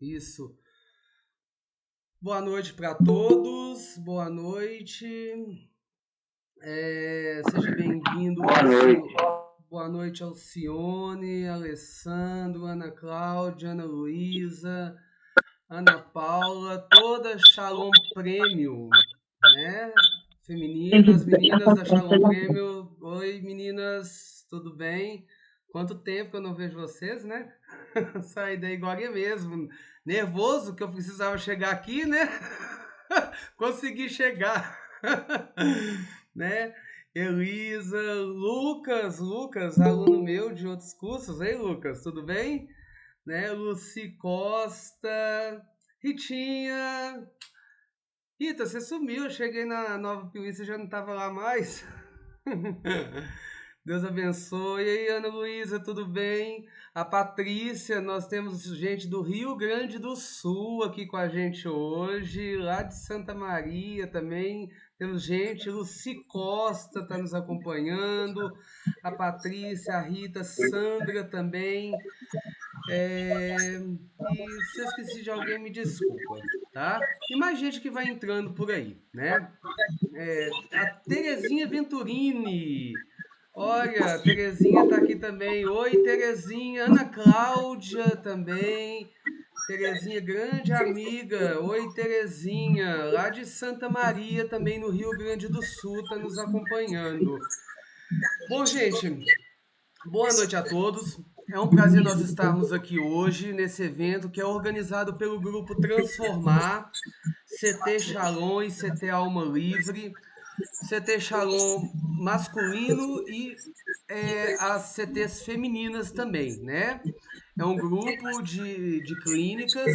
Isso. Boa noite para todos. Boa noite. Seja bem-vindo. Boa noite. Boa noite, Alcione, Alessandro, Ana Cláudia, Ana Luísa, Ana Paula, toda Shalom Premium, né? Femininas, meninas da Shalom Premium. Oi, meninas, tudo bem? Quanto tempo que eu não vejo vocês, né? Saí da Iguaria mesmo. Nervoso que eu precisava chegar aqui, né? Consegui chegar. Né? Elisa, Lucas, aluno meu de outros cursos. Ei, Lucas, tudo bem? Né? Luci Costa, Ritinha. Rita, você sumiu. Eu cheguei na Nova Piuí, você já não estava lá mais. Deus abençoe. E aí, Ana Luísa, tudo bem? A Patrícia, nós temos gente do Rio Grande do Sul aqui com a gente hoje, lá de Santa Maria também. Temos gente, Luci Costa está nos acompanhando, a Patrícia, a Rita, Sandra também. E se eu esqueci de alguém, me desculpa, tá? E mais gente que vai entrando por aí, né? A Terezinha Venturini. Olha, a Terezinha tá aqui também. Oi, Terezinha. Ana Cláudia também. Terezinha, grande amiga. Oi, Terezinha. Lá de Santa Maria, também no Rio Grande do Sul, tá nos acompanhando. Bom, gente, boa noite a todos. É um prazer nós estarmos aqui hoje nesse evento que é organizado pelo grupo Transformar, CT Shalom e CT Alma Livre. CT Shalom masculino e as CTs femininas também, né? É um grupo de clínicas,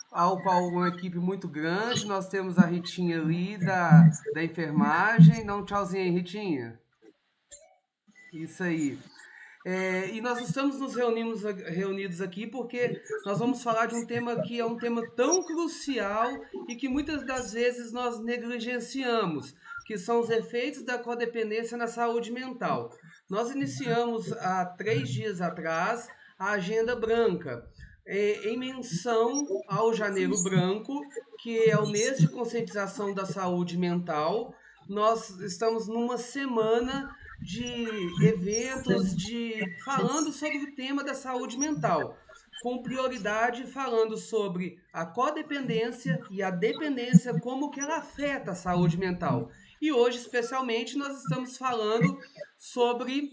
ao qual uma equipe muito grande. Nós temos a Ritinha ali da enfermagem. Dá um tchauzinho aí, Ritinha. Isso aí. E nós estamos reunidos aqui porque nós vamos falar de um tema que é um tema tão crucial e que muitas das vezes nós negligenciamos, que são os efeitos da codependência na saúde mental. Nós iniciamos há 3 dias atrás a Agenda Branca, em menção ao Janeiro Branco, que é o mês de conscientização da saúde mental. Nós estamos numa semana de eventos de falando sobre o tema da saúde mental, com prioridade falando sobre a codependência e a dependência, como que ela afeta a saúde mental. E hoje, especialmente, nós estamos falando sobre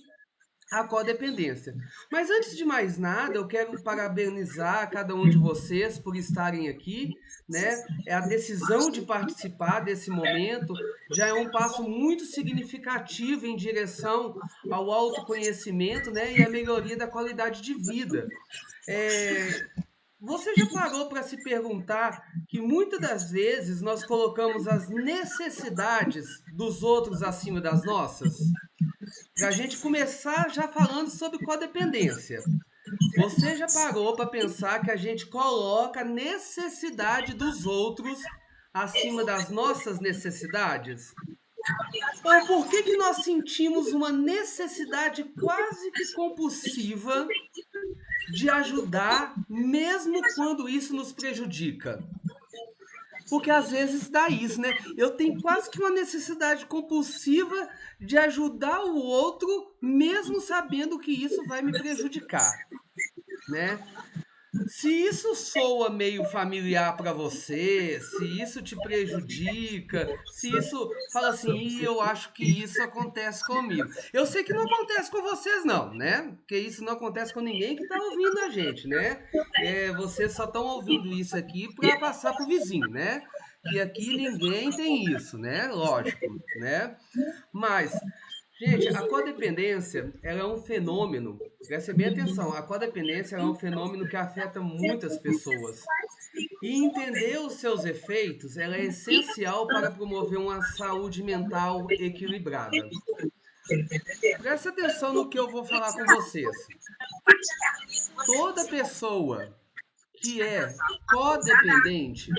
a codependência. Mas antes de mais nada, eu quero parabenizar cada um de vocês por estarem aqui, né? A decisão de participar desse momento já é um passo muito significativo em direção ao autoconhecimento, né? E à melhoria da qualidade de vida. É, Você já parou para se perguntar que muitas das vezes nós colocamos as necessidades dos outros acima das nossas? Para a gente começar já falando sobre codependência. Você já parou para pensar que a gente coloca a necessidade dos outros acima das nossas necessidades? Ou por que nós sentimos uma necessidade quase que compulsiva de ajudar, mesmo quando isso nos prejudica? Porque às vezes dá isso, né? Eu tenho quase que uma necessidade compulsiva de ajudar o outro, mesmo sabendo que isso vai me prejudicar, né? Se isso soa meio familiar para você, se isso te prejudica, se isso fala assim, eu acho que isso acontece comigo. Eu sei que não acontece com vocês não, né? Porque isso não acontece com ninguém que está ouvindo a gente, né? Vocês só estão ouvindo isso aqui para passar pro vizinho, né? Que aqui ninguém tem isso, né? Lógico, né? Mas, gente, a codependência, ela é um fenômeno, prestem bem atenção, a codependência é um fenômeno que afeta muitas pessoas. E entender os seus efeitos, ela é essencial para promover uma saúde mental equilibrada. Preste atenção no que eu vou falar com vocês. Toda pessoa que é codependente,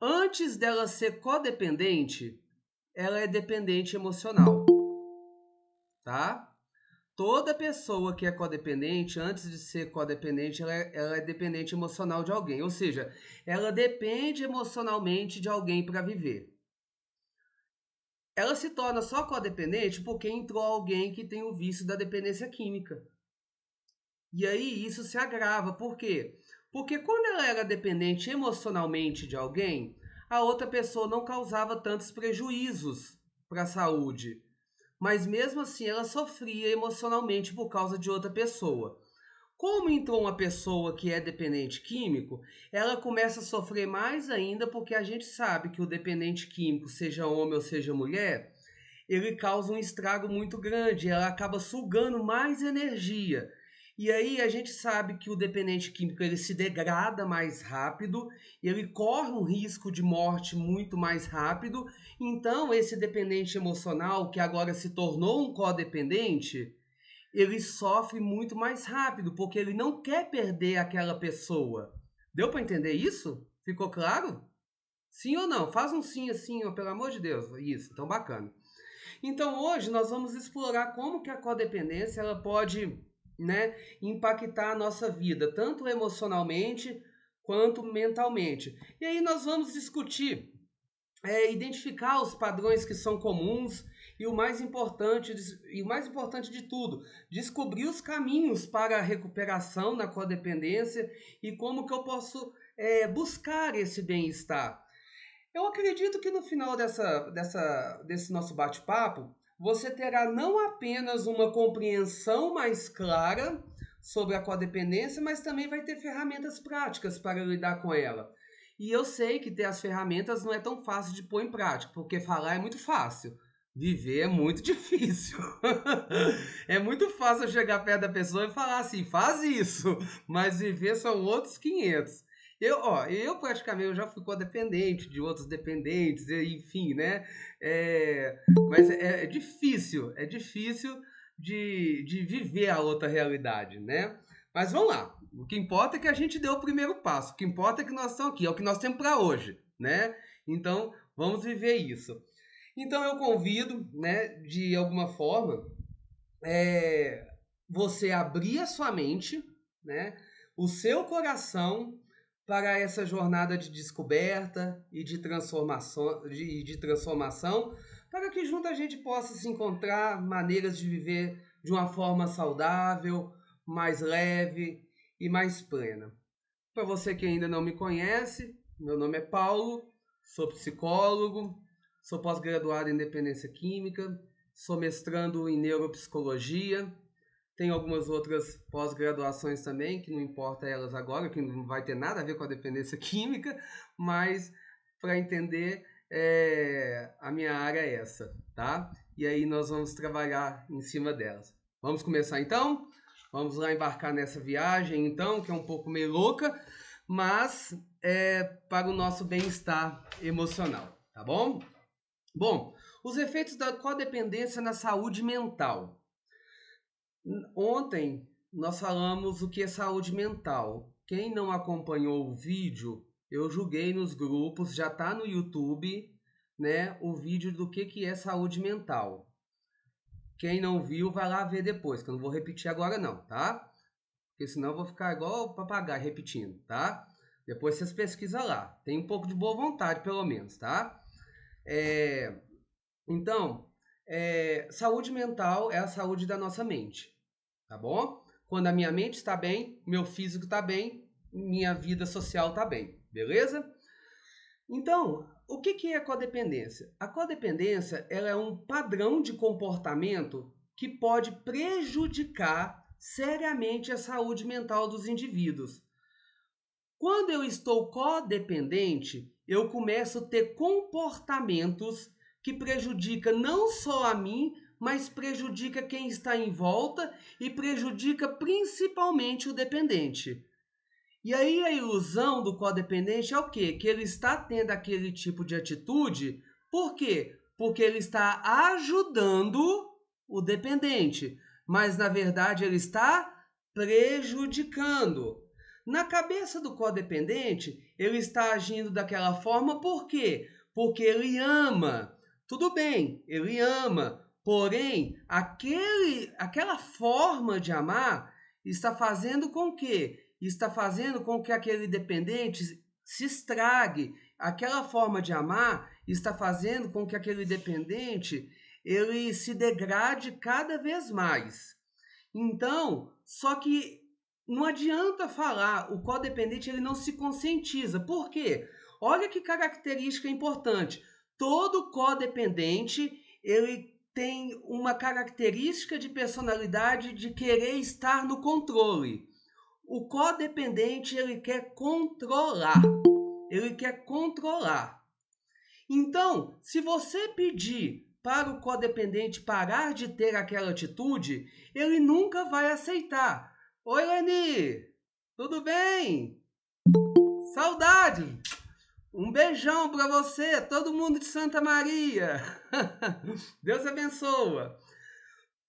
antes dela ser codependente, ela é dependente emocional, tá? toda pessoa que é codependente, antes de ser codependente, ela é dependente emocional de alguém. Ou seja, ela depende emocionalmente de alguém para viver. Ela se torna só codependente porque entrou alguém que tem o vício da dependência química. E aí isso se agrava. Por quê? Porque quando ela era dependente emocionalmente de alguém, a outra pessoa não causava tantos prejuízos para a saúde. Mas mesmo assim ela sofria emocionalmente por causa de outra pessoa. Como entrou uma pessoa que é dependente químico, ela começa a sofrer mais ainda porque a gente sabe que o dependente químico, seja homem ou seja mulher, ele causa um estrago muito grande, ela acaba sugando mais energia. E aí a gente sabe que o dependente químico ele se degrada mais rápido, ele corre um risco de morte muito mais rápido. Então esse dependente emocional que agora se tornou um codependente, ele sofre muito mais rápido, porque ele não quer perder aquela pessoa. Deu para entender isso? Ficou claro? Sim ou não? Faz um sim assim, ó, pelo amor de Deus. Isso, então bacana. Então hoje nós vamos explorar como que a codependência ela pode, né, impactar a nossa vida, tanto emocionalmente quanto mentalmente. E aí nós vamos discutir, identificar os padrões que são comuns e o mais importante de tudo, descobrir os caminhos para a recuperação na codependência e como que eu posso buscar esse bem-estar. Eu acredito que no final desse nosso bate-papo, você terá não apenas uma compreensão mais clara sobre a codependência, mas também vai ter ferramentas práticas para lidar com ela. E eu sei que ter as ferramentas não é tão fácil de pôr em prática, porque falar é muito fácil, viver é muito difícil. É muito fácil chegar perto da pessoa e falar assim, faz isso, mas viver são outros 500. Eu praticamente eu já fui codependente de outros dependentes, enfim, né? Mas é difícil de viver a outra realidade, né? Mas vamos lá. O que importa é que a gente deu o primeiro passo. O que importa é que nós estamos aqui, é o que nós temos para hoje, né? Então, vamos viver isso. Então, eu convido, né, de alguma forma, você abrir a sua mente, né, o seu coração para essa jornada de descoberta e de transformação, para que junto a gente possa se encontrar maneiras de viver de uma forma saudável, mais leve e mais plena. Para você que ainda não me conhece, meu nome é Paulo, sou psicólogo, sou pós-graduado em dependência química, sou mestrando em neuropsicologia, tenho algumas outras pós-graduações também, que não importa elas agora, que não vai ter nada a ver com a dependência química, mas para entender, a minha área é essa, tá? E aí nós vamos trabalhar em cima delas. Vamos começar então? Vamos lá embarcar nessa viagem então, que é um pouco meio louca, mas é para o nosso bem-estar emocional, tá bom? Bom, os efeitos da codependência na saúde mental. Ontem nós falamos o que é saúde mental. Quem não acompanhou o vídeo, eu julguei nos grupos, já está no YouTube, né, o vídeo do que é saúde mental. Quem não viu, vai lá ver depois, que eu não vou repetir agora não, tá? Porque senão eu vou ficar igual o papagaio repetindo, tá? Depois vocês pesquisam lá. Tem um pouco de boa vontade, pelo menos, tá? Então, saúde mental é a saúde da nossa mente, tá bom? Quando a minha mente está bem, meu físico está bem, minha vida social está bem, beleza? Então, o que é a codependência? A codependência ela é um padrão de comportamento que pode prejudicar seriamente a saúde mental dos indivíduos. Quando eu estou codependente, eu começo a ter comportamentos que prejudicam não só a mim, mas prejudica quem está em volta e prejudica principalmente o dependente. E aí a ilusão do codependente é o quê? Que ele está tendo aquele tipo de atitude, por quê? Porque ele está ajudando o dependente, mas na verdade ele está prejudicando. Na cabeça do codependente, ele está agindo daquela forma por quê? Porque ele ama. Tudo bem, ele ama. Porém, aquela forma de amar está fazendo com que aquele dependente se estrague. Aquela forma de amar está fazendo com que aquele dependente ele se degrade cada vez mais. Então, só que não adianta falar, o codependente ele não se conscientiza. Por quê? Olha que característica importante. Todo codependente, ele tem uma característica de personalidade de querer estar no controle. O codependente, ele quer controlar. Ele quer controlar. Então, se você pedir para o codependente parar de ter aquela atitude, ele nunca vai aceitar. Oi, Leni! Tudo bem? Saudade! Um beijão para você, todo mundo de Santa Maria! Deus abençoa!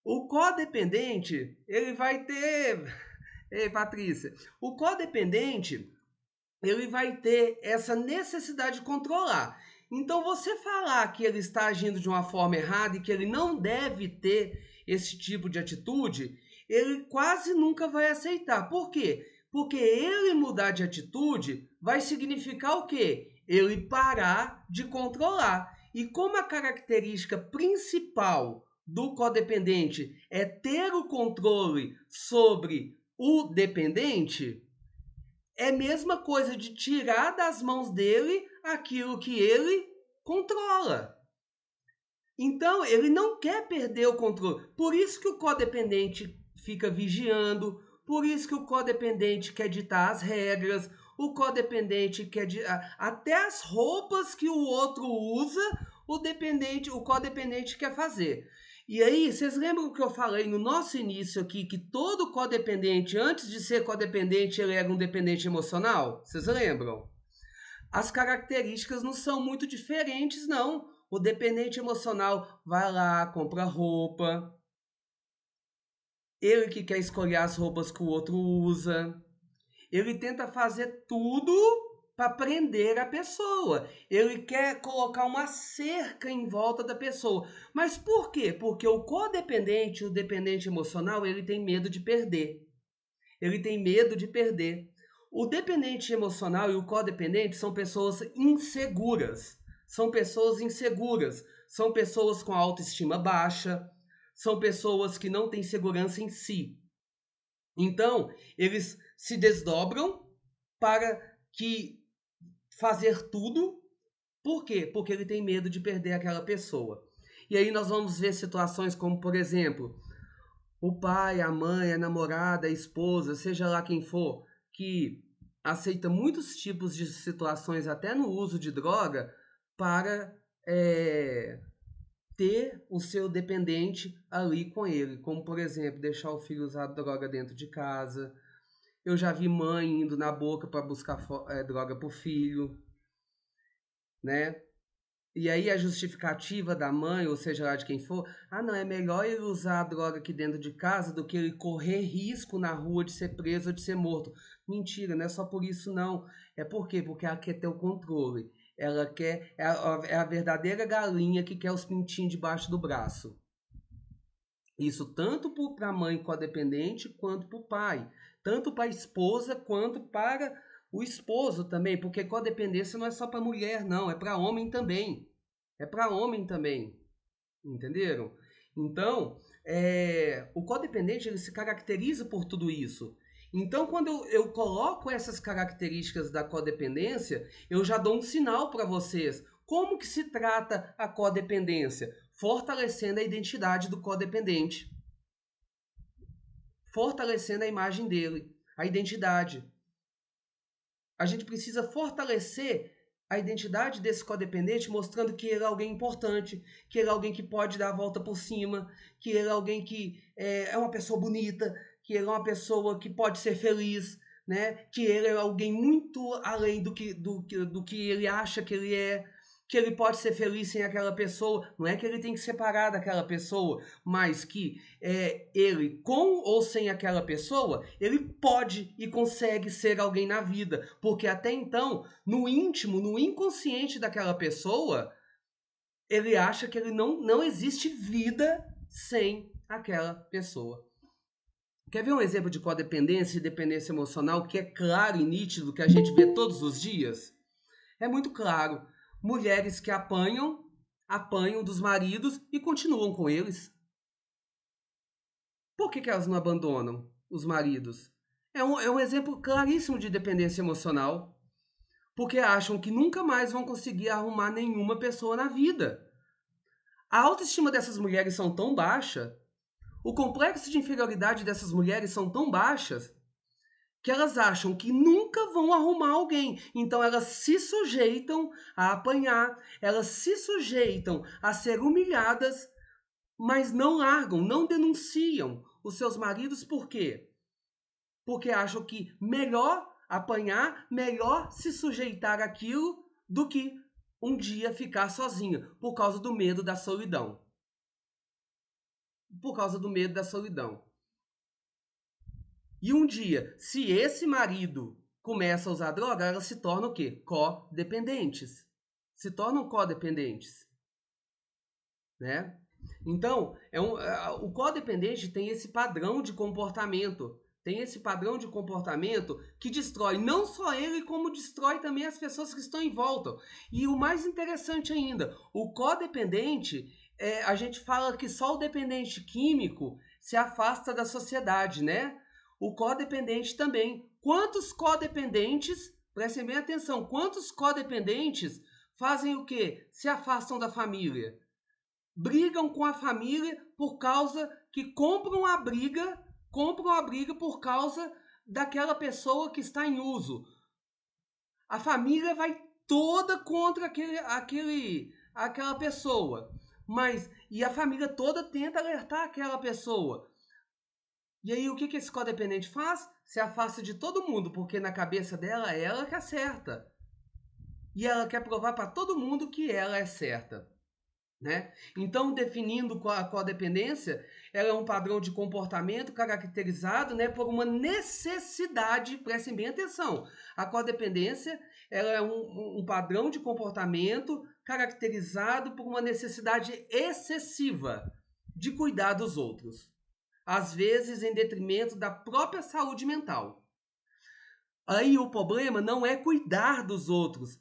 O codependente, ele vai ter... Ei, Patrícia! O codependente, ele vai ter essa necessidade de controlar. Então, você falar que ele está agindo de uma forma errada e que ele não deve ter esse tipo de atitude, ele quase nunca vai aceitar. Por quê? Porque ele mudar de atitude vai significar o quê? Ele parar de controlar. E como a característica principal do codependente é ter o controle sobre o dependente, é a mesma coisa de tirar das mãos dele aquilo que ele controla. Então, ele não quer perder o controle. Por isso que o codependente fica vigiando, por isso que o codependente quer ditar as regras, o codependente quer até as roupas que o outro usa, o codependente quer fazer. E aí, vocês lembram que eu falei no nosso início aqui que todo codependente, antes de ser codependente, ele era um dependente emocional? Vocês lembram? As características não são muito diferentes, não. O dependente emocional vai lá, compra roupa. Ele que quer escolher as roupas que o outro usa. Ele tenta fazer tudo para prender a pessoa. Ele quer colocar uma cerca em volta da pessoa. Mas por quê? Porque o codependente, o dependente emocional, ele tem medo de perder. Ele tem medo de perder. O dependente emocional e o codependente são pessoas inseguras. São pessoas inseguras. São pessoas com autoestima baixa. São pessoas que não têm segurança em si. Então, eles se desdobram para que fazer tudo. Por quê? Porque ele tem medo de perder aquela pessoa. E aí nós vamos ver situações como, por exemplo, o pai, a mãe, a namorada, a esposa, seja lá quem for, que aceita muitos tipos de situações, até no uso de droga, para ter o seu dependente ali com ele. Como, por exemplo, deixar o filho usar droga dentro de casa. Eu já vi mãe indo na boca para buscar droga para o filho, né? E aí a justificativa da mãe, ou seja lá de quem for, não, é melhor ele usar a droga aqui dentro de casa do que ele correr risco na rua de ser preso ou de ser morto. Mentira, não é só por isso não. É por quê? Porque ela quer ter o controle. Ela quer, é a verdadeira galinha que quer os pintinhos debaixo do braço. Isso tanto para a mãe codependente quanto para o pai. Tanto para a esposa quanto para o esposo também, porque codependência não é só para mulher, não, é para homem também. É para homem também. Entenderam? Então, o codependente ele se caracteriza por tudo isso. Então, quando eu coloco essas características da codependência, eu já dou um sinal para vocês. Como que se trata a codependência? Fortalecendo a identidade do codependente. Fortalecendo a imagem dele, a identidade. A gente precisa fortalecer a identidade desse codependente, mostrando que ele é alguém importante, que ele é alguém que pode dar a volta por cima, que ele é alguém que é uma pessoa bonita, que ele é uma pessoa que pode ser feliz, né? Que ele é alguém muito além do que ele acha que ele pode ser feliz sem aquela pessoa. Não é que ele tem que separar daquela pessoa, mas que ele, com ou sem aquela pessoa, ele pode e consegue ser alguém na vida. Porque até então, no íntimo, no inconsciente daquela pessoa, ele acha que ele não existe vida sem aquela pessoa. Quer ver um exemplo de codependência e dependência emocional que é claro e nítido, que a gente vê todos os dias? É muito claro. Mulheres que apanham dos maridos e continuam com eles. Por que elas não abandonam os maridos? É um exemplo claríssimo de dependência emocional. Porque acham que nunca mais vão conseguir arrumar nenhuma pessoa na vida. A autoestima dessas mulheres são tão baixa, o complexo de inferioridade dessas mulheres são tão baixas, que elas acham que nunca vão arrumar alguém. Então elas se sujeitam a apanhar, elas se sujeitam a ser humilhadas, mas não largam, não denunciam os seus maridos. Por quê? Porque acham que melhor apanhar, melhor se sujeitar àquilo do que um dia ficar sozinha, por causa do medo da solidão. Por causa do medo da solidão. E um dia, se esse marido começa a usar droga, elas se tornam o quê? Codependentes. Se tornam codependentes. Né? Então, o codependente tem esse padrão de comportamento. Tem esse padrão de comportamento que destrói não só ele, como destrói também as pessoas que estão em volta. E o mais interessante ainda, o codependente, a gente fala que só o dependente químico se afasta da sociedade, né? O codependente também. Quantos codependentes, prestem bem atenção, quantos codependentes fazem o quê? Se afastam da família. Brigam com a família por causa que compram a briga por causa daquela pessoa que está em uso. A família vai toda contra aquela pessoa. E a família toda tenta alertar aquela pessoa. E aí o que esse codependente faz? Se afasta de todo mundo, porque na cabeça dela é ela que acerta. E ela quer provar para todo mundo que ela é certa. Né? Então, definindo a codependência, ela é um padrão de comportamento caracterizado, né, por uma necessidade, prestem bem atenção, a codependência ela é um padrão de comportamento caracterizado por uma necessidade excessiva de cuidar dos outros, às vezes em detrimento da própria saúde mental. Aí o problema não é cuidar dos outros.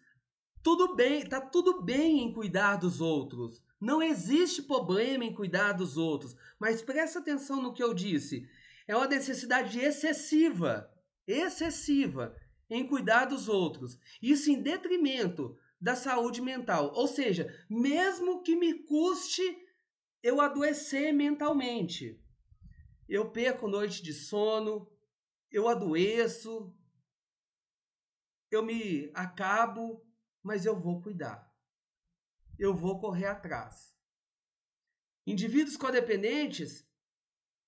Tudo bem, tá tudo bem em cuidar dos outros. Não existe problema em cuidar dos outros. Mas presta atenção no que eu disse. É uma necessidade excessiva em cuidar dos outros. Isso em detrimento da saúde mental. Ou seja, mesmo que me custe eu adoecer mentalmente. Eu perco noite de sono, eu adoeço, eu me acabo, mas eu vou cuidar. Eu vou correr atrás. Indivíduos codependentes,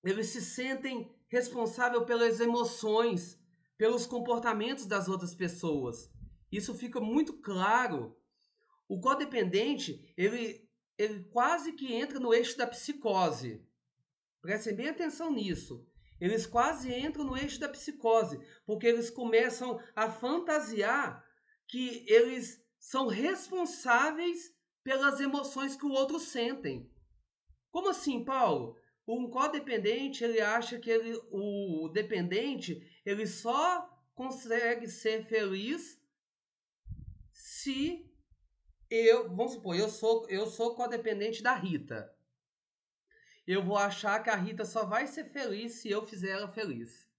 eles se sentem responsáveis pelas emoções, pelos comportamentos das outras pessoas. Isso fica muito claro. O codependente, ele quase que entra no eixo da psicose. Prestem bem atenção nisso. Eles quase entram no eixo da psicose, porque eles começam a fantasiar que eles são responsáveis pelas emoções que o outro sentem. Como assim, Paulo? Um codependente, ele acha que o dependente, ele só consegue ser feliz se vamos supor, eu sou codependente da Rita. Eu vou achar que a Rita só vai ser feliz se eu fizer ela feliz.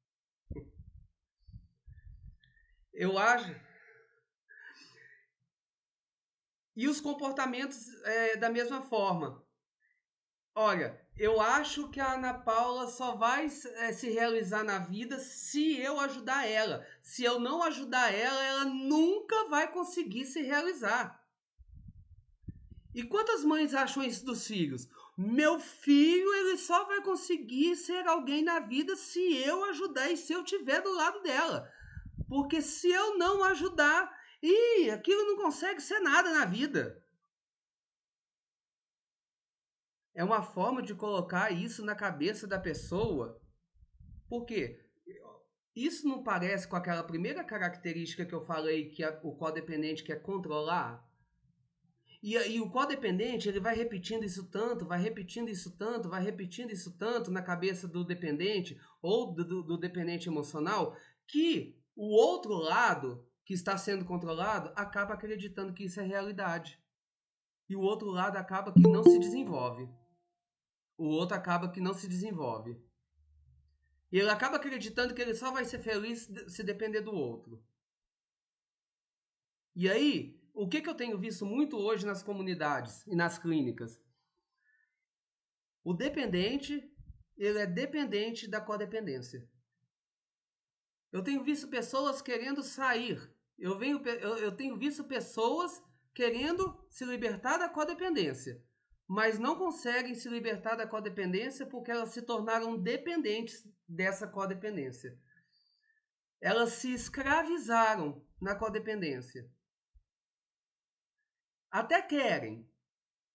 Eu acho. E os comportamentos da mesma forma. Olha, eu acho que a Ana Paula só vai se realizar na vida se eu ajudar ela. Se eu não ajudar ela, ela nunca vai conseguir se realizar. E quantas mães acham isso dos filhos? Meu filho, ele só vai conseguir ser alguém na vida se eu ajudar e se eu estiver do lado dela. Porque se eu não ajudar, aquilo não consegue ser nada na vida. É uma forma de colocar isso na cabeça da pessoa. Por quê? Isso não parece com aquela primeira característica que eu falei que o codependente quer controlar? E o codependente, ele vai repetindo isso tanto, vai repetindo isso tanto, vai repetindo isso tanto na cabeça do dependente ou do dependente emocional, que o outro lado, que está sendo controlado, acaba acreditando que isso é realidade. E o outro lado acaba que não se desenvolve. O outro acaba que não se desenvolve. E ele acaba acreditando que ele só vai ser feliz se depender do outro. E aí, o que eu tenho visto muito hoje nas comunidades e nas clínicas? O dependente, ele é dependente da codependência. Eu tenho visto pessoas querendo sair. Eu tenho visto pessoas querendo se libertar da codependência, mas não conseguem se libertar da codependência porque elas se tornaram dependentes dessa codependência. Elas se escravizaram na codependência. Até querem.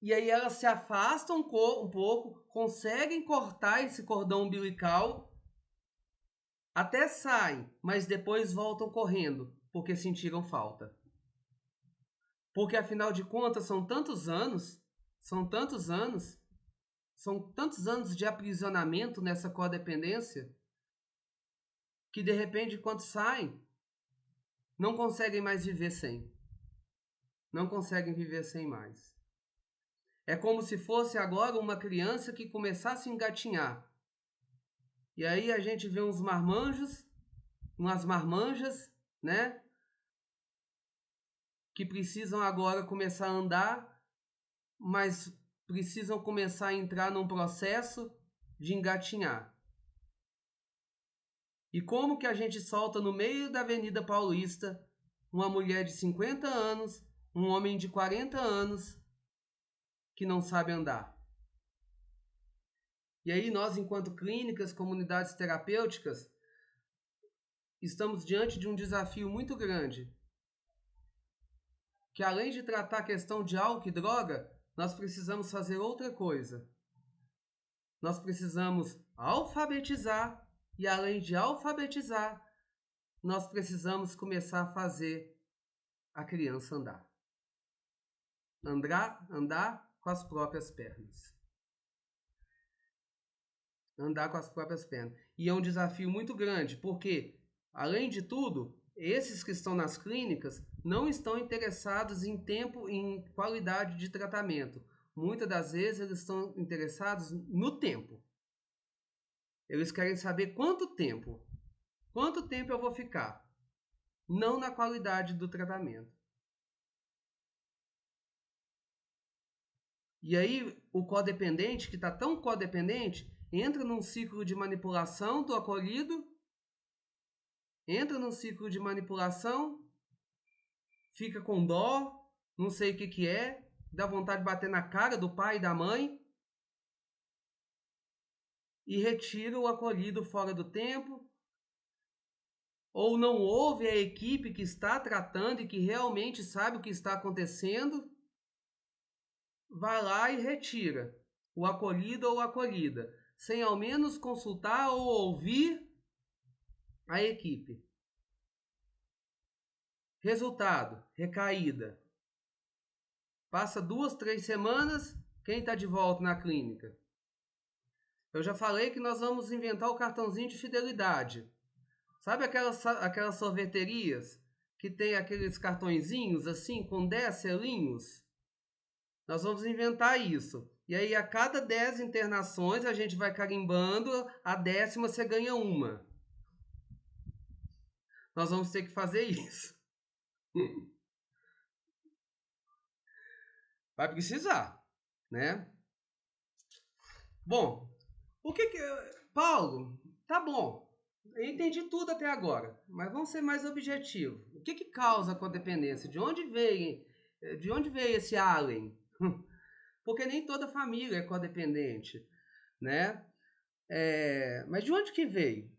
E aí elas se afastam um pouco, conseguem cortar esse cordão umbilical, até saem, mas depois voltam correndo, porque sentiram falta. Porque afinal de contas são tantos anos de aprisionamento nessa codependência, que de repente quando saem, não conseguem mais viver sem. Não conseguem viver sem mais. É como se fosse agora uma criança que começasse a engatinhar. E aí a gente vê uns marmanjos, umas marmanjas, né? Que precisam agora começar a andar, mas precisam começar a entrar num processo de engatinhar. E como que a gente solta no meio da Avenida Paulista uma mulher de 50 anos, um homem de 40 anos que não sabe andar? E aí nós, enquanto clínicas, comunidades terapêuticas, estamos diante de um desafio muito grande. Que além de tratar a questão de álcool e droga, nós precisamos fazer outra coisa. Nós precisamos alfabetizar e além de alfabetizar, nós precisamos começar a fazer a criança andar. Andar com as próprias pernas. Andar com as próprias pernas. E é um desafio muito grande, porque, além de tudo, esses que estão nas clínicas não estão interessados em tempo, em qualidade de tratamento. Muitas das vezes eles estão interessados no tempo. Eles querem saber quanto tempo eu vou ficar, não na qualidade do tratamento. E aí o codependente, que está tão codependente, entra num ciclo de manipulação do acolhido, fica com dó, não sei o que é, dá vontade de bater na cara do pai e da mãe, e retira o acolhido fora do tempo, ou não ouve a equipe que está tratando e que realmente sabe o que está acontecendo, vai lá e retira o acolhido ou acolhida, sem ao menos consultar ou ouvir a equipe. Resultado, recaída. Passa 2, 3 semanas, quem está de volta na clínica? Eu já falei que nós vamos inventar o cartãozinho de fidelidade. Sabe aquelas sorveterias que tem aqueles cartõezinhos assim, com 10 selinhos? Nós vamos inventar isso. E aí a cada 10 internações a gente vai carimbando, a 10ª você ganha uma. Nós vamos ter que fazer isso. Vai precisar, né? Bom, o que Paulo, tá bom. Eu entendi tudo até agora, mas vamos ser mais objetivos. O que causa a codependência? De onde veio esse alien? Porque nem toda família é codependente, né? Mas de onde que veio?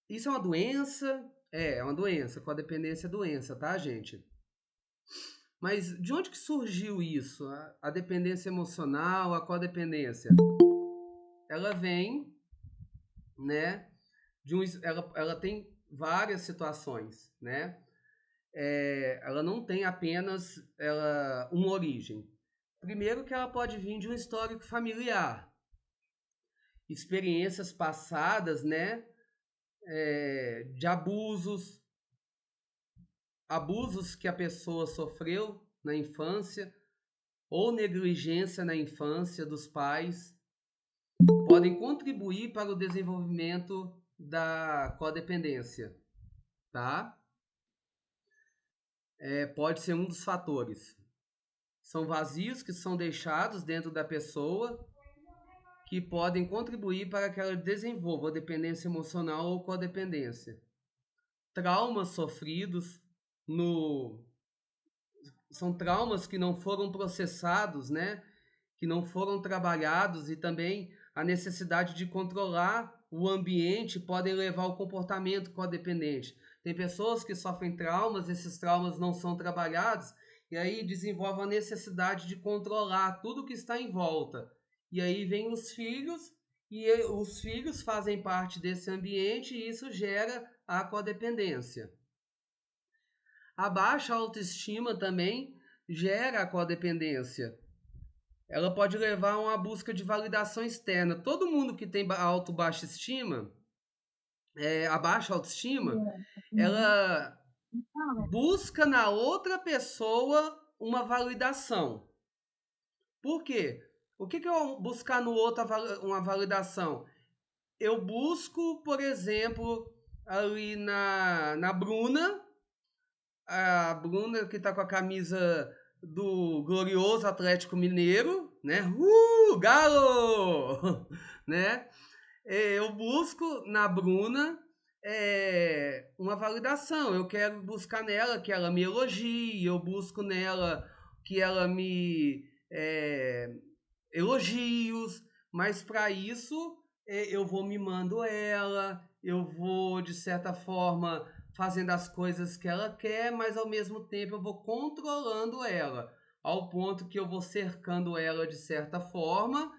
Isso é uma doença? É uma doença. Codependência é doença, tá, gente? Mas de onde que surgiu isso? A dependência emocional, a codependência? Ela vem, né? Ela tem várias situações, né? Ela não tem apenas uma origem. Primeiro que ela pode vir de um histórico familiar, experiências passadas, né, de abusos que a pessoa sofreu na infância ou negligência na infância dos pais, podem contribuir para o desenvolvimento da codependência, tá? Pode ser um dos fatores. São vazios que são deixados dentro da pessoa que podem contribuir para que ela desenvolva dependência emocional ou codependência. Traumas sofridos são traumas que não foram processados, né? Que não foram trabalhados, e também a necessidade de controlar o ambiente podem levar ao comportamento codependente. Tem pessoas que sofrem traumas, esses traumas não são trabalhados, e aí desenvolve a necessidade de controlar tudo que está em volta. E aí vem os filhos, e os filhos fazem parte desse ambiente, e isso gera a codependência. A baixa autoestima também gera a codependência. Ela pode levar a uma busca de validação externa. Todo mundo que tem baixa estima, a baixa autoestima, ela busca na outra pessoa uma validação. Por quê? O que é buscar no outro uma validação? Eu busco, por exemplo, ali na Bruna, a Bruna que está com a camisa do glorioso Atlético Mineiro, né? Galo! Né? Eu busco na Bruna uma validação. Eu quero buscar nela que ela me elogie, eu busco nela que ela me elogios, mas para isso eu vou mimando ela, eu vou de certa forma fazendo as coisas que ela quer, mas ao mesmo tempo eu vou controlando ela, ao ponto que eu vou cercando ela de certa forma,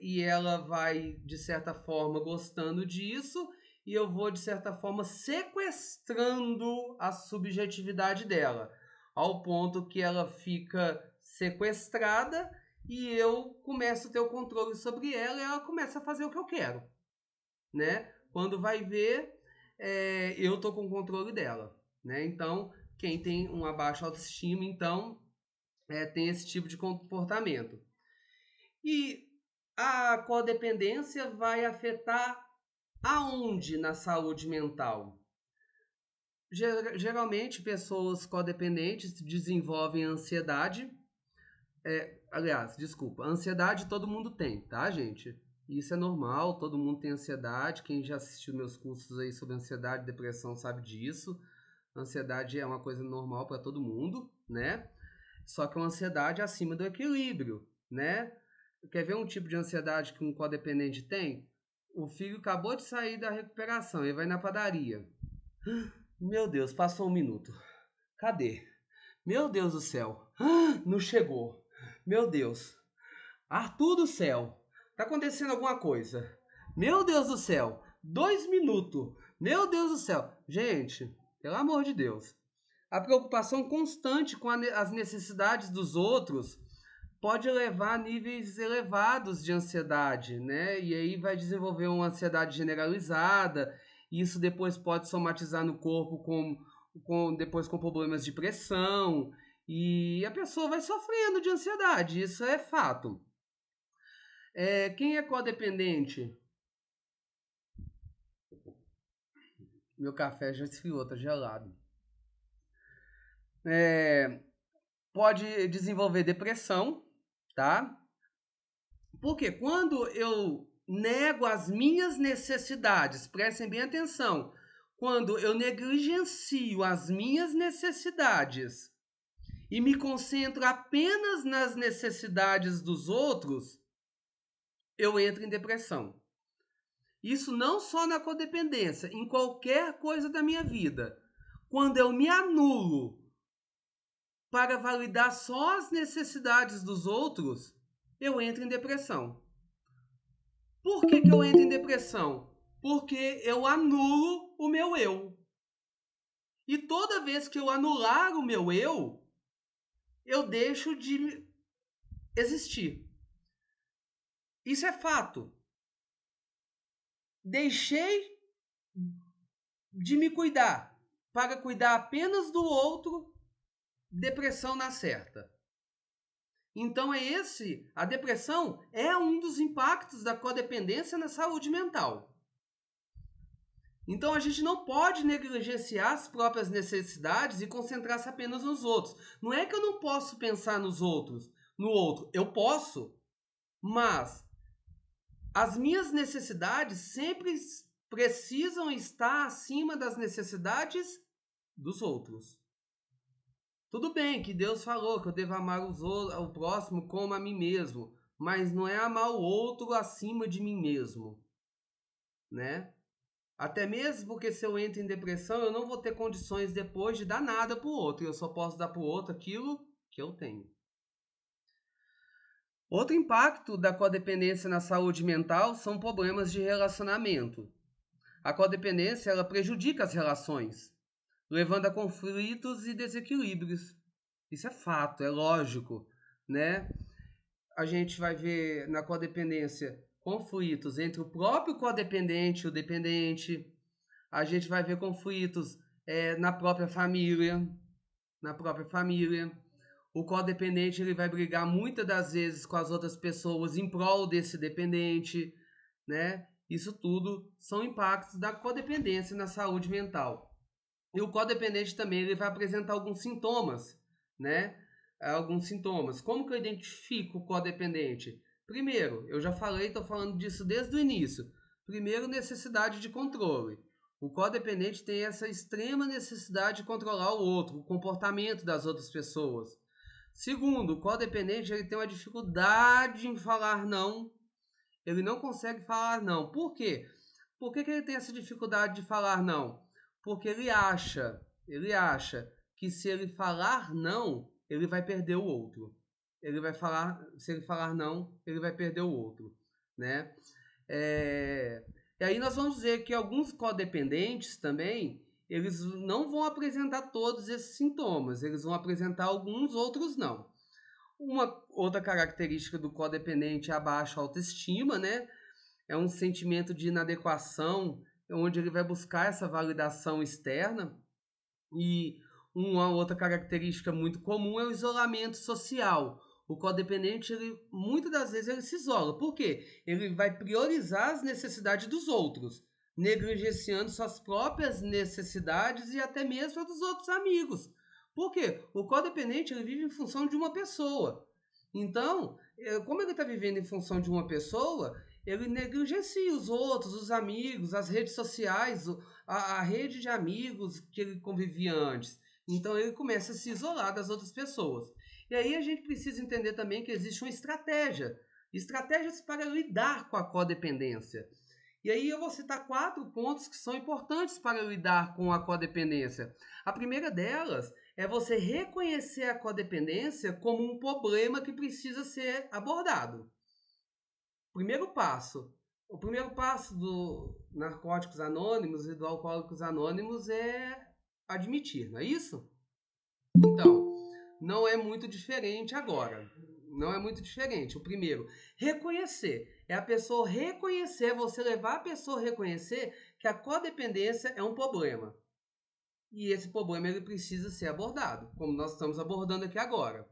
e ela vai de certa forma gostando disso, e eu vou de certa forma sequestrando a subjetividade dela, ao ponto que ela fica sequestrada e eu começo a ter o controle sobre ela, e ela começa a fazer o que eu quero, né? Quando vai ver, eu tô com o controle dela, né? Então, quem tem uma baixa autoestima, então, tem esse tipo de comportamento. E a codependência vai afetar aonde na saúde mental? Geralmente, pessoas codependentes desenvolvem ansiedade. Aliás, desculpa, ansiedade todo mundo tem, tá, gente? Isso é normal, todo mundo tem ansiedade. Quem já assistiu meus cursos aí sobre ansiedade e depressão sabe disso. Ansiedade é uma coisa normal para todo mundo, né? Só que uma ansiedade acima do equilíbrio, né? Quer ver um tipo de ansiedade que um codependente tem? O filho acabou de sair da recuperação, ele vai na padaria. Meu Deus, passou 1 minuto. Cadê? Meu Deus do céu. Não chegou. Meu Deus. Arthur do céu. Tá acontecendo alguma coisa. Meu Deus do céu. 2 minutos. Meu Deus do céu. Gente, pelo amor de Deus. A preocupação constante com as necessidades dos outros pode levar a níveis elevados de ansiedade, né? E aí vai desenvolver uma ansiedade generalizada. E isso depois pode somatizar no corpo depois com problemas de pressão. E a pessoa vai sofrendo de ansiedade. Isso é fato. Quem é codependente? Meu café já esfriou, tá gelado. Pode desenvolver depressão, tá? Porque quando eu nego as minhas necessidades, prestem bem atenção, quando eu negligencio as minhas necessidades e me concentro apenas nas necessidades dos outros, eu entro em depressão. Isso não só na codependência, em qualquer coisa da minha vida. Quando eu me anulo para validar só as necessidades dos outros, eu entro em depressão. Por que eu entro em depressão? Porque eu anulo o meu eu. E toda vez que eu anular o meu eu deixo de existir. Isso é fato. Deixei de me cuidar para cuidar apenas do outro, depressão na certa. Então a depressão é um dos impactos da codependência na saúde mental. Então a gente não pode negligenciar as próprias necessidades e concentrar-se apenas nos outros. Não é que eu não posso pensar no outro, eu posso, mas as minhas necessidades sempre precisam estar acima das necessidades dos outros. Tudo bem que Deus falou que eu devo amar o próximo como a mim mesmo, mas não é amar o outro acima de mim mesmo, né? Até mesmo porque se eu entro em depressão, eu não vou ter condições depois de dar nada pro outro. Eu só posso dar pro outro aquilo que eu tenho. Outro impacto da codependência na saúde mental são problemas de relacionamento. A codependência, ela prejudica as relações, levando a conflitos e desequilíbrios. Isso é fato, é lógico, né? A gente vai ver na codependência conflitos entre o próprio codependente e o dependente. A gente vai ver conflitos na própria família. Na própria família. O codependente ele vai brigar muitas das vezes com as outras pessoas em prol desse dependente, né? Isso tudo são impactos da codependência na saúde mental. E o codependente também ele vai apresentar alguns sintomas, né? Alguns sintomas. Como que eu identifico o codependente? Primeiro, eu já falei, estou falando disso desde o início. Primeiro, necessidade de controle. O codependente tem essa extrema necessidade de controlar o outro, o comportamento das outras pessoas. Segundo, o codependente ele tem uma dificuldade em falar não. Ele não consegue falar não. Por quê? Por que ele tem essa dificuldade de falar não? Porque ele acha que se ele falar não, ele vai perder o outro. Se ele falar não, ele vai perder o outro, né? E aí nós vamos ver que alguns codependentes também, eles não vão apresentar todos esses sintomas, eles vão apresentar alguns, outros não. Uma outra característica do codependente é a baixa autoestima, né? É um sentimento de inadequação, onde ele vai buscar essa validação externa. E uma outra característica muito comum é o isolamento social. O codependente, muitas das vezes, ele se isola. Por quê? Ele vai priorizar as necessidades dos outros, negligenciando suas próprias necessidades e até mesmo a dos outros amigos. Por quê? O codependente ele vive em função de uma pessoa. Então, como ele está vivendo em função de uma pessoa, ele negligencia os outros, os amigos, as redes sociais, a rede de amigos que ele convivia antes. Então ele começa a se isolar das outras pessoas. E aí a gente precisa entender também que existe uma estratégia. Estratégias para lidar com a codependência. E aí eu vou citar 4 pontos que são importantes para lidar com a codependência. A primeira delas é você reconhecer a codependência como um problema que precisa ser abordado. Primeiro passo. O primeiro passo do Narcóticos Anônimos e do Alcoólicos Anônimos é admitir, não é isso? Então, não é muito diferente agora. Não é muito diferente. O primeiro, reconhecer. É a pessoa reconhecer, você levar a pessoa a reconhecer que a codependência é um problema. E esse problema ele precisa ser abordado, como nós estamos abordando aqui agora.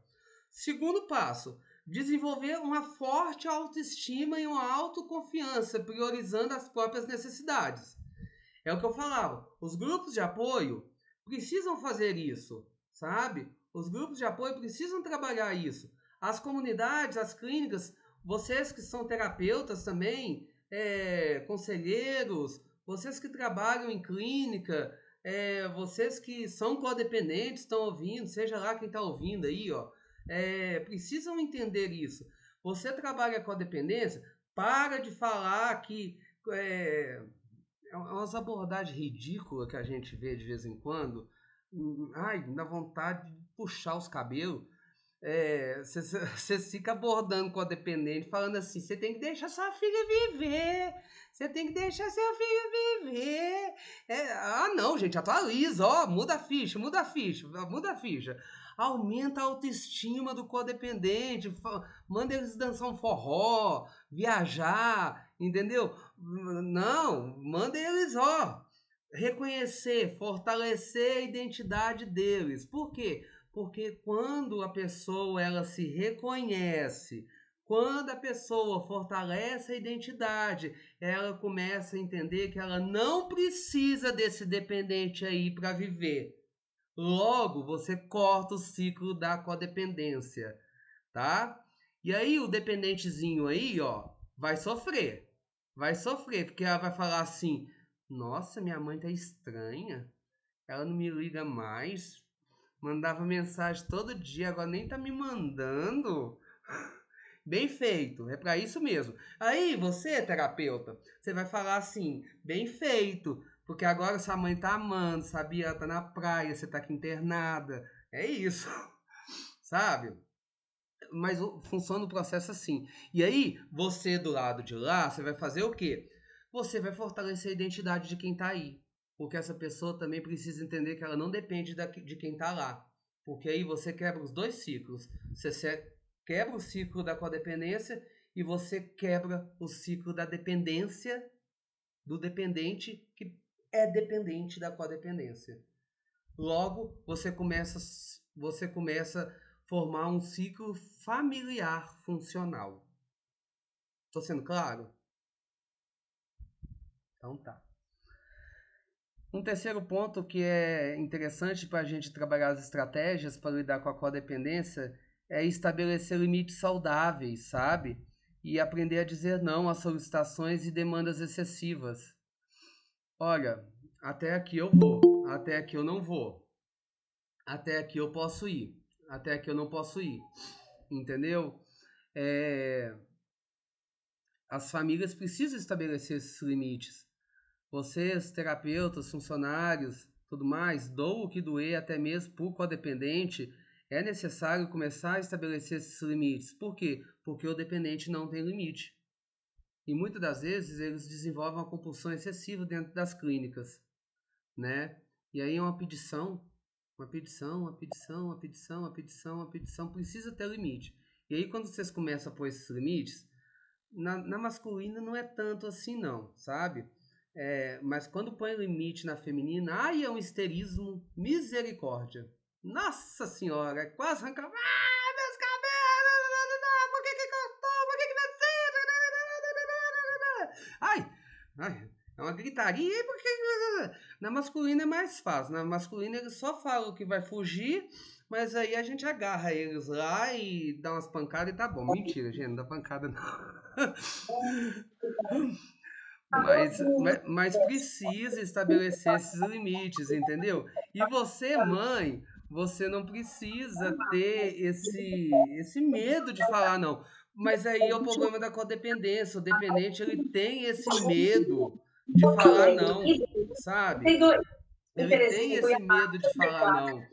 Segundo passo, desenvolver uma forte autoestima e uma autoconfiança, priorizando as próprias necessidades. É o que eu falava, os grupos de apoio precisam fazer isso, sabe? Os grupos de apoio precisam trabalhar isso. As comunidades, as clínicas, vocês que são terapeutas também, conselheiros, vocês que trabalham em clínica, vocês que são codependentes, estão ouvindo, seja lá quem está ouvindo aí, ó, precisam entender isso. Você trabalha com a dependência, para de falar que é umas abordagens ridículas que a gente vê de vez em quando. Ai, dá vontade de puxar os cabelos. Você fica abordando codependente, falando assim, você tem que deixar sua filha viver, você tem que deixar seu filho viver. Não, gente, atualiza, ó, muda a ficha, muda a ficha, muda a ficha. Aumenta a autoestima do codependente, manda eles dançar um forró, viajar, entendeu? Não, manda eles, ó, reconhecer, fortalecer a identidade deles. Por quê? Porque quando a pessoa ela se reconhece, quando a pessoa fortalece a identidade, ela começa a entender que ela não precisa desse dependente aí para viver. Logo, você corta o ciclo da codependência, tá? E aí o dependentezinho aí, ó, vai sofrer. Vai sofrer, porque ela vai falar assim: "Nossa, minha mãe tá estranha. Ela não me liga mais. Mandava mensagem todo dia, agora nem tá me mandando." Bem feito, é para isso mesmo. Aí você, terapeuta, você vai falar assim: "Bem feito, porque agora sua mãe tá amando, sabia? Ela tá na praia, você tá aqui internada." É isso, sabe? Mas funciona o processo assim. E aí, você do lado de lá, você vai fazer o quê? Você vai fortalecer a identidade de quem tá aí. Porque essa pessoa também precisa entender que ela não depende de quem tá lá. Porque aí você quebra os dois ciclos. Você quebra o ciclo da codependência e você quebra o ciclo da dependência do dependente que é dependente da codependência. Logo, você começa a formar um ciclo familiar funcional. Estou sendo claro? Então tá. Um terceiro ponto que é interessante para a gente trabalhar as estratégias para lidar com a codependência é estabelecer limites saudáveis, sabe? E aprender a dizer não às solicitações e demandas excessivas. Olha, até aqui eu vou, até aqui eu não vou, até aqui eu posso ir, até aqui eu não posso ir, entendeu? É, as famílias precisam estabelecer esses limites. Vocês, terapeutas, funcionários, tudo mais, doa o que doer, até mesmo por codependente, é necessário começar a estabelecer esses limites. Por quê? Porque o dependente não tem limite. E muitas das vezes eles desenvolvem uma compulsão excessiva dentro das clínicas, né? E aí é uma pedição, uma pedição, uma pedição, uma pedição, uma pedição, uma pedição, precisa ter limite. E aí quando vocês começam a pôr esses limites, na masculina não é tanto assim não, sabe? Mas quando põe limite na feminina, ai, é um histerismo, misericórdia. Nossa senhora, é quase arrancar. Ah, meus cabelos! Por que cortou? Por que não? Ai, é uma gritaria, porque na masculina é mais fácil. Na masculina eles só falam que vai fugir, mas aí a gente agarra eles lá e dá umas pancadas e tá bom. Mentira, gente, não dá pancada não. Mas precisa estabelecer esses limites, entendeu? E você, mãe, você não precisa ter esse medo de falar não. Mas aí é o problema da codependência. O dependente ele tem esse medo de falar não, sabe? Ele tem esse medo de falar não.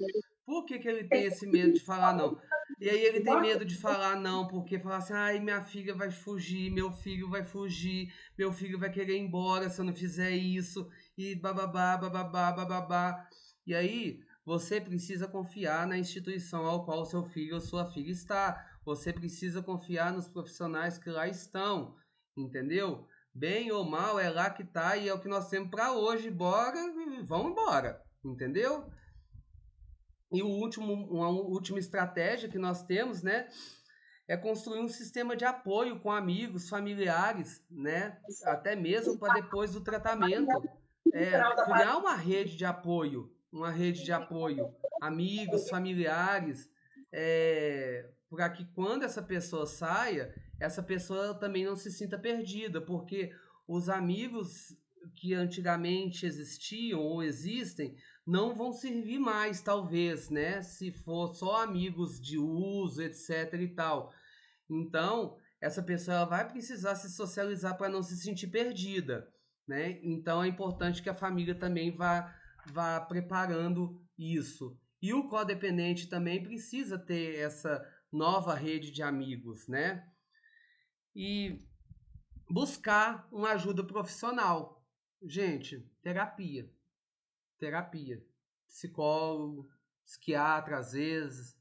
Por que ele tem esse medo de falar não? E aí ele tem medo de falar não, porque fala assim, ai, minha filha vai fugir, meu filho vai fugir, meu filho vai querer ir embora se eu não fizer isso, e bababá, bababá, bababá. E aí você precisa confiar na instituição ao qual seu filho ou sua filha está. Você precisa confiar nos profissionais que lá estão, entendeu? Bem ou mal, é lá que tá e é o que nós temos para hoje. Bora, vamos embora, entendeu? E uma última estratégia que nós temos, né, é construir um sistema de apoio com amigos, familiares, né, até mesmo para depois do tratamento. Criar uma rede de apoio, amigos, familiares, para que quando essa pessoa saia, essa pessoa também não se sinta perdida, porque os amigos que antigamente existiam ou existem não vão servir mais, talvez, né? Se for só amigos de uso, etc e tal. Então, essa pessoa ela vai precisar se socializar para não se sentir perdida, né? Então, é importante que a família também vá preparando isso. E o codependente também precisa ter essa nova rede de amigos, né? E buscar uma ajuda profissional. Gente, terapia. Psicólogo, psiquiatra, às vezes,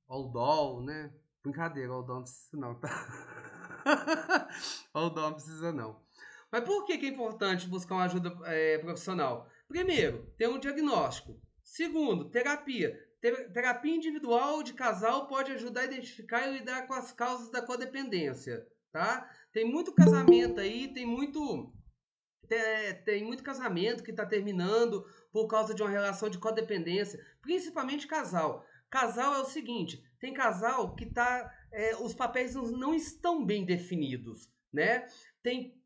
Oldol, né? Brincadeira, Oldol não precisa não, tá? Oldol não precisa não. Mas por que é importante buscar uma ajuda profissional? Primeiro, ter um diagnóstico. Segundo, terapia. Terapia individual de casal pode ajudar a identificar e lidar com as causas da codependência, tá? Tem muito casamento aí, tem muito casamento que está terminando por causa de uma relação de codependência, principalmente casal. Casal é o seguinte, tem casal que os papéis não estão bem definidos, né? Tem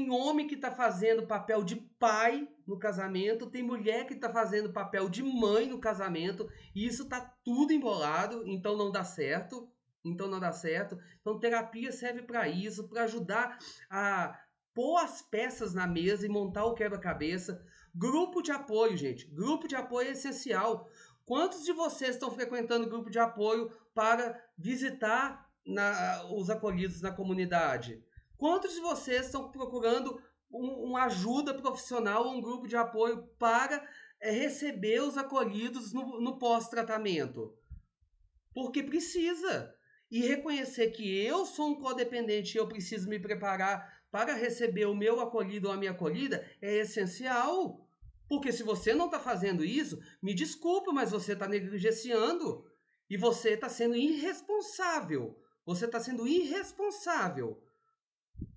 homem que está fazendo papel de pai no casamento, tem mulher que está fazendo papel de mãe no casamento, e isso está tudo embolado, então não dá certo. Então terapia serve para isso, para ajudar a pôr as peças na mesa e montar o quebra-cabeça. Grupo de apoio, gente. Grupo de apoio é essencial. Quantos de vocês estão frequentando grupo de apoio para visitar os acolhidos na comunidade? Quantos de vocês estão procurando uma ajuda profissional, um grupo de apoio para receber os acolhidos no pós-tratamento? Porque precisa. E reconhecer que eu sou um codependente e eu preciso me preparar para receber o meu acolhido ou a minha acolhida é essencial. Porque se você não está fazendo isso, me desculpa, mas você está negligenciando. E você está sendo irresponsável.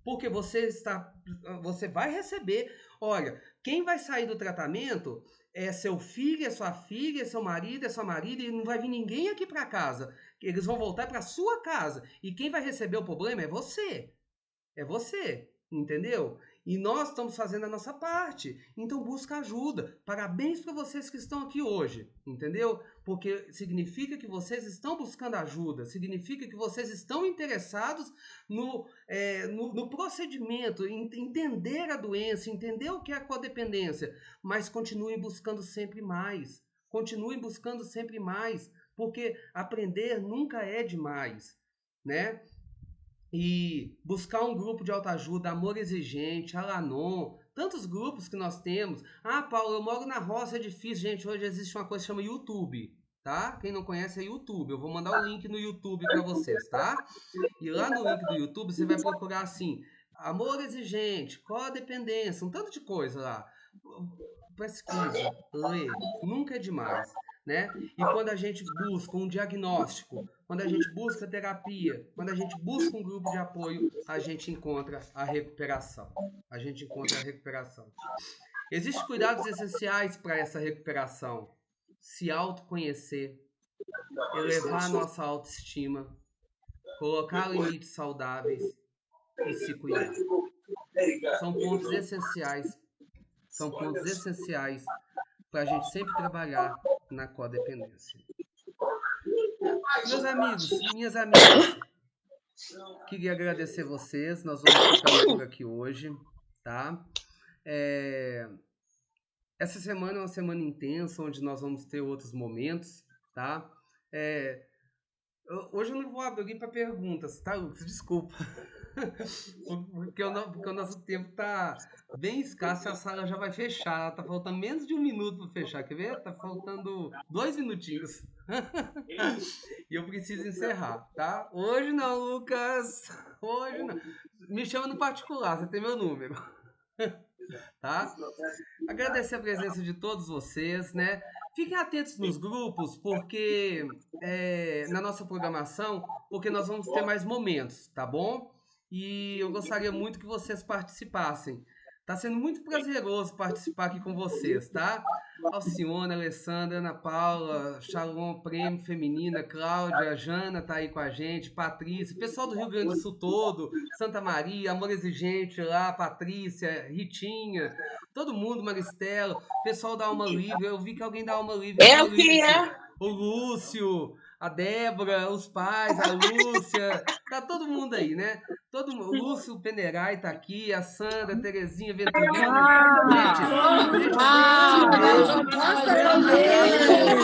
Porque você vai receber. Olha, quem vai sair do tratamento é seu filho, é sua filha, é seu marido, é sua marida, e não vai vir ninguém aqui para casa. Eles vão voltar para sua casa. E quem vai receber o problema é você. Entendeu? E nós estamos fazendo a nossa parte. Então busca ajuda. Parabéns para vocês que estão aqui hoje, entendeu? Porque significa que vocês estão buscando ajuda, significa que vocês estão interessados no procedimento, entender a doença, entender o que é a codependência, mas continuem buscando sempre mais. Porque aprender nunca é demais, né? E buscar um grupo de autoajuda, Amor Exigente, Alanon, tantos grupos que nós temos. Ah, Paulo, eu moro na roça, é difícil. Gente, hoje existe uma coisa que chama YouTube, tá? Quem não conhece é YouTube. Eu vou mandar o link no YouTube para vocês, tá? E lá no link do YouTube você vai procurar assim, Amor Exigente, codependência, um tanto de coisa lá. Pesquisa, lê, nunca é demais, né? E quando a gente busca um diagnóstico, quando a gente busca terapia, quando a gente busca um grupo de apoio, a gente encontra a recuperação. Existem cuidados essenciais para essa recuperação. Se autoconhecer, elevar a nossa autoestima, colocar limites saudáveis e se cuidar. São pontos essenciais para a gente sempre trabalhar na codependência. Meus amigos, minhas amigas, queria agradecer vocês. Nós vamos ficando por aqui hoje, tá? Essa semana é uma semana intensa, onde nós vamos ter outros momentos, tá? Hoje eu não vou abrir para perguntas, tá, Lucas? Desculpa. Porque o nosso tempo tá bem escasso, a sala já vai fechar. Tá faltando menos de 1 minuto para fechar, quer ver? Tá faltando 2 minutinhos. E eu preciso encerrar, tá? Hoje não, Lucas. Hoje não. Me chama no particular, você tem meu número. Tá? Agradecer a presença de todos vocês, né? Fiquem atentos nos grupos, porque na nossa programação, porque nós vamos ter mais momentos, tá bom? E eu gostaria muito que vocês participassem. Tá sendo muito prazeroso participar aqui com vocês, tá? Alcione, Alessandra, Ana Paula, Shalom, Prêmio Feminina, Cláudia, Jana tá aí com a gente, Patrícia, pessoal do Rio Grande do Sul todo, Santa Maria, Amor Exigente lá, Patrícia, Ritinha, todo mundo, Maristela, pessoal da Alma Livre, eu vi que alguém da Alma Livre, o Lúcio, a Débora, os pais, a Lúcia, tá todo mundo aí, né? Todo mundo, o Lúcio Penerai tá aqui, a Sandra, a Terezinha Venturino.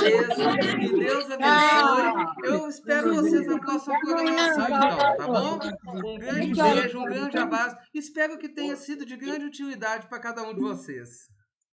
Gente, que Deus abençoe. Eu espero vocês na próxima programação, então, tá bom? Um grande beijo, um grande abraço. Espero que tenha sido de grande utilidade para cada um de vocês.